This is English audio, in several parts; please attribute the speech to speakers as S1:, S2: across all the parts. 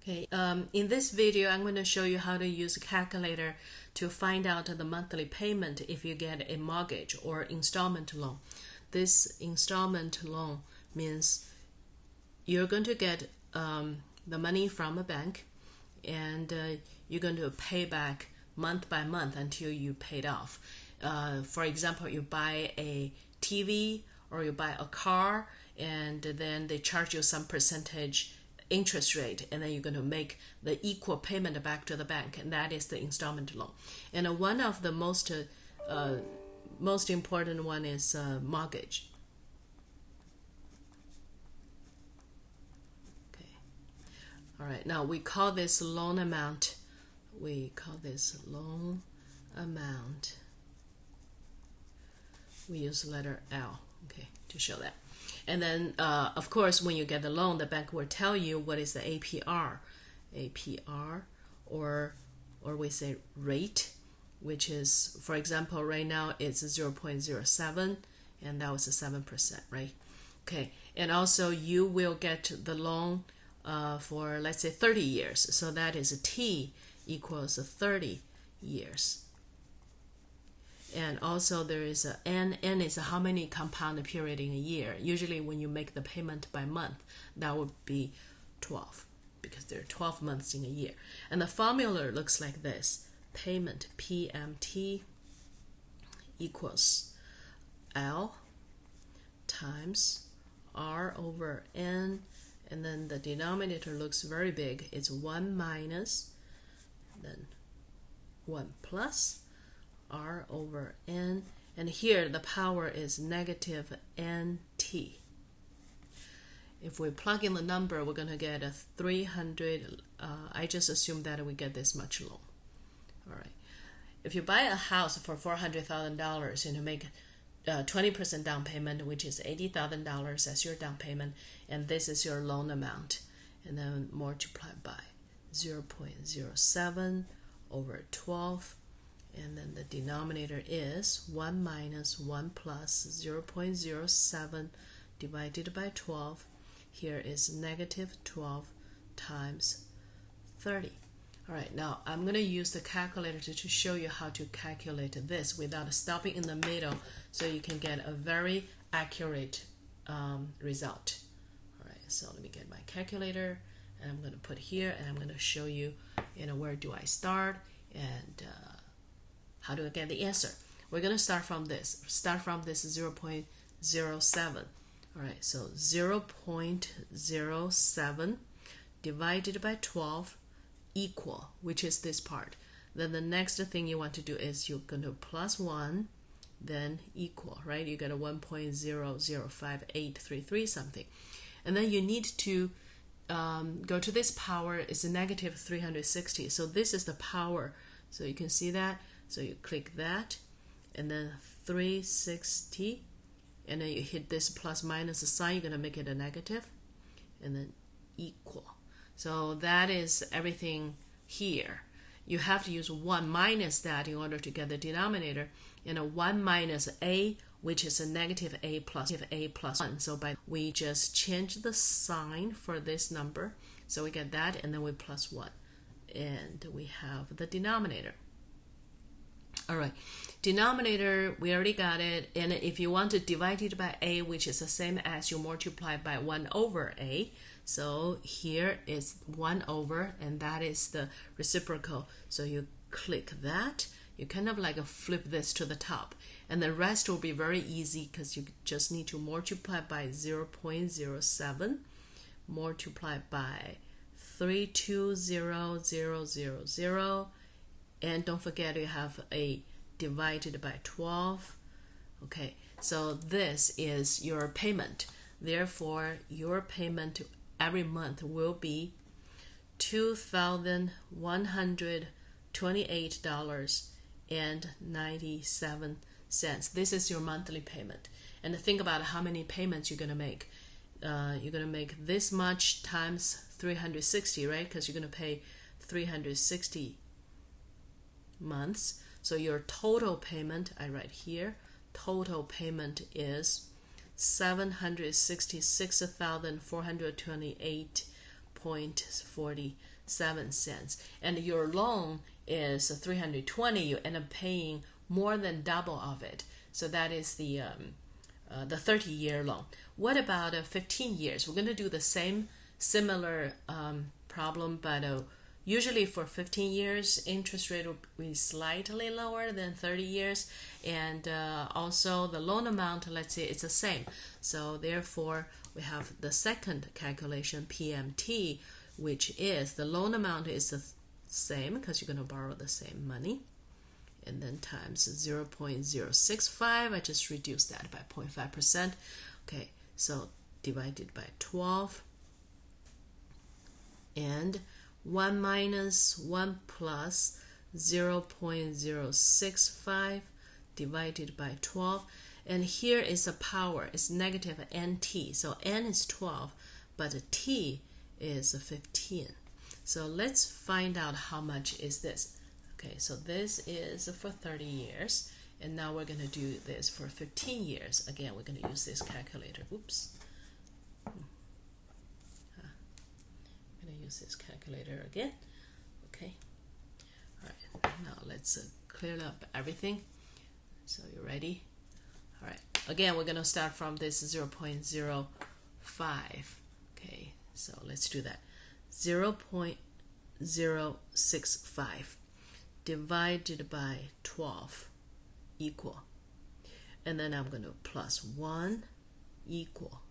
S1: Okay, in this video, I'm going to show you how to use a calculator to find out the monthly payment if you get a mortgage or installment loan. This installment loan means you're going to get the money from a bank and you're going to pay back month by month until you paid off. For example, you buy a TV or you buy a car and then they charge you some percentage interest rate, and then you're going to make the equal payment back to the bank, and that is the installment loan. And one of the most important one is mortgage. Okay. All right. Now we call this loan amount. We call this loan amount. We use letter L, okay, to show that. And then, of course, when you get the loan, the bank will tell you what is the APR, or we say rate, which is, for example, right now it's 0.07, and that was 7%, right? Okay, and also you will get the loan for, let's say, 30 years. So that is T equals 30 years. And also there is a N. N is how many compound period in a year. Usually when you make the payment by month, that would be 12 because there are 12 months in a year. And the formula looks like this. Payment, PMT, equals L times R over N. And then the denominator looks very big. It's 1 minus, then 1 plus R over N, and here the power is negative NT. If we plug in the number, we're going to get a 300. I just assume that we get this much loan. All right. If you buy a house for $400,000 and you make 20% down payment, which is $80,000 as your down payment, and this is your loan amount, and then multiply by 0.07 over 12. And then the denominator is 1 minus 1 plus 0.07 divided by 12. Here is negative 12 times 30. All right, now I'm going to use the calculator to show you how to calculate this without stopping in the middle so you can get a very accurate result. All right, so let me get my calculator, and I'm going to put here, and I'm going to show you, where do I start, and how do I get the answer? We're going to start from this. 0.07. All right, so 0.07 divided by 12 equal, which is this part. Then the next thing you want to do is you're going to plus 1, then equal, right? You get a 1.005833 something. And then you need to go to this power. It's a negative 360. So this is the power. So you can see that. So you click that, and then 360, and then you hit this plus minus sign, you're going to make it a negative, and then equal. So that is everything here. You have to use 1 minus that in order to get the denominator, and a 1 minus a, which is a negative a plus 1. So we just change the sign for this number, so we get that, and then we plus 1, and we have the denominator. All right, denominator, we already got it. And if you want to divide it by a, which is the same as you multiply by 1 over a. So here is 1 over, and that is the reciprocal. So you click that. You kind of like flip this to the top. And the rest will be very easy because you just need to multiply by 0.07, multiply by 320,000. And don't forget you have a divided by 12. Okay, so this is your payment. Therefore, your payment every month will be $2,128.97. This is your monthly payment. And think about how many payments you're going to make. You're going to make this much times 360, right? Because you're going to pay 360 months. So your total payment, I write here, total payment is $766,428 0.47 and your loan is 320, you end up paying more than double of it. So that is the 30-year loan. What about 15 years? We're going to do the similar problem, but usually for 15 years, interest rate will be slightly lower than 30 years, and also the loan amount, let's say it's the same. So therefore, we have the second calculation, PMT, which is the loan amount is the same because you're going to borrow the same money, and then times 0.065. I just reduced that by 0.5%. Okay, so divided by 12, and 1 minus 1 plus 0.065 divided by 12. And here is the power, it's negative nt. So n is 12, but t is 15. So let's find out how much is this. Okay, so this is for 30 years. And now we're going to do this for 15 years. Again, we're going to use this calculator. Oops. Use this calculator again. Okay. All right. Now let's clear up everything. So you ready? All right. Again, we're going to start from this 0.05. Okay. So let's do that. 0.065 divided by 12 equal. And then I'm going to plus 1 equal.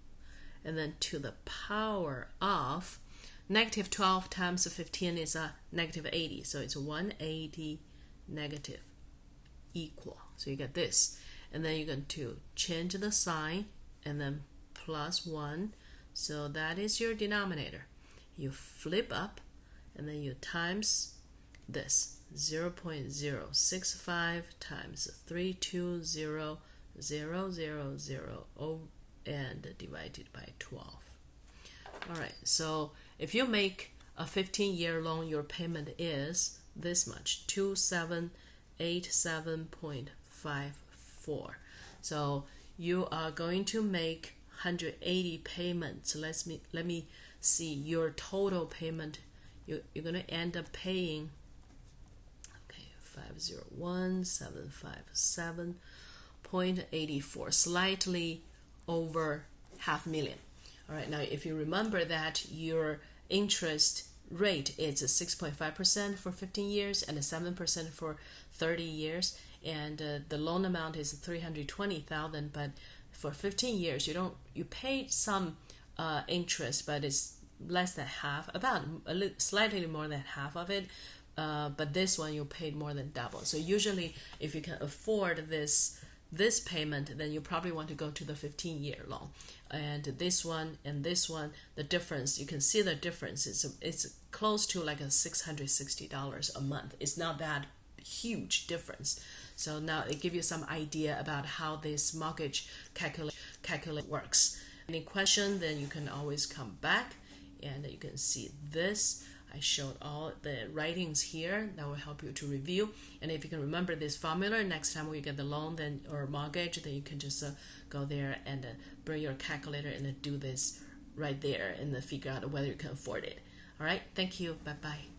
S1: And then to the power of negative 12 times 15 is a negative 80. So it's 180 negative equal. So you get this. And then you're going to change the sign and then plus 1. So that is your denominator. You flip up and then you times this. 0.065 times 320,000 and divided by 12. All right, so if you make a 15-year loan, your payment is this much, 2787.54. So you are going to make 180 payments. Let me see your total payment. You're going to end up paying 501,757.84, slightly over $500,000. All right, now if you remember that your interest rate is 6.5% for 15 years and 7% for 30 years, and the loan amount is $320,000, but for 15 years you pay some interest, but it's less than half, about slightly more than half of it. But this one you paid more than double. So usually if you can afford this payment, then you probably want to go to the 15-year loan. And this one and this one, the difference, you can see the difference. It's close to like a $660 a month. It's not that huge difference. So now it gives you some idea about how this mortgage calculate works. Any question, then you can always come back and you can see this. I showed all the writings here that will help you to review. And if you can remember this formula, next time when you get the loan or mortgage, then you can just go there and bring your calculator and do this right there and figure out whether you can afford it. All right, thank you. Bye-bye.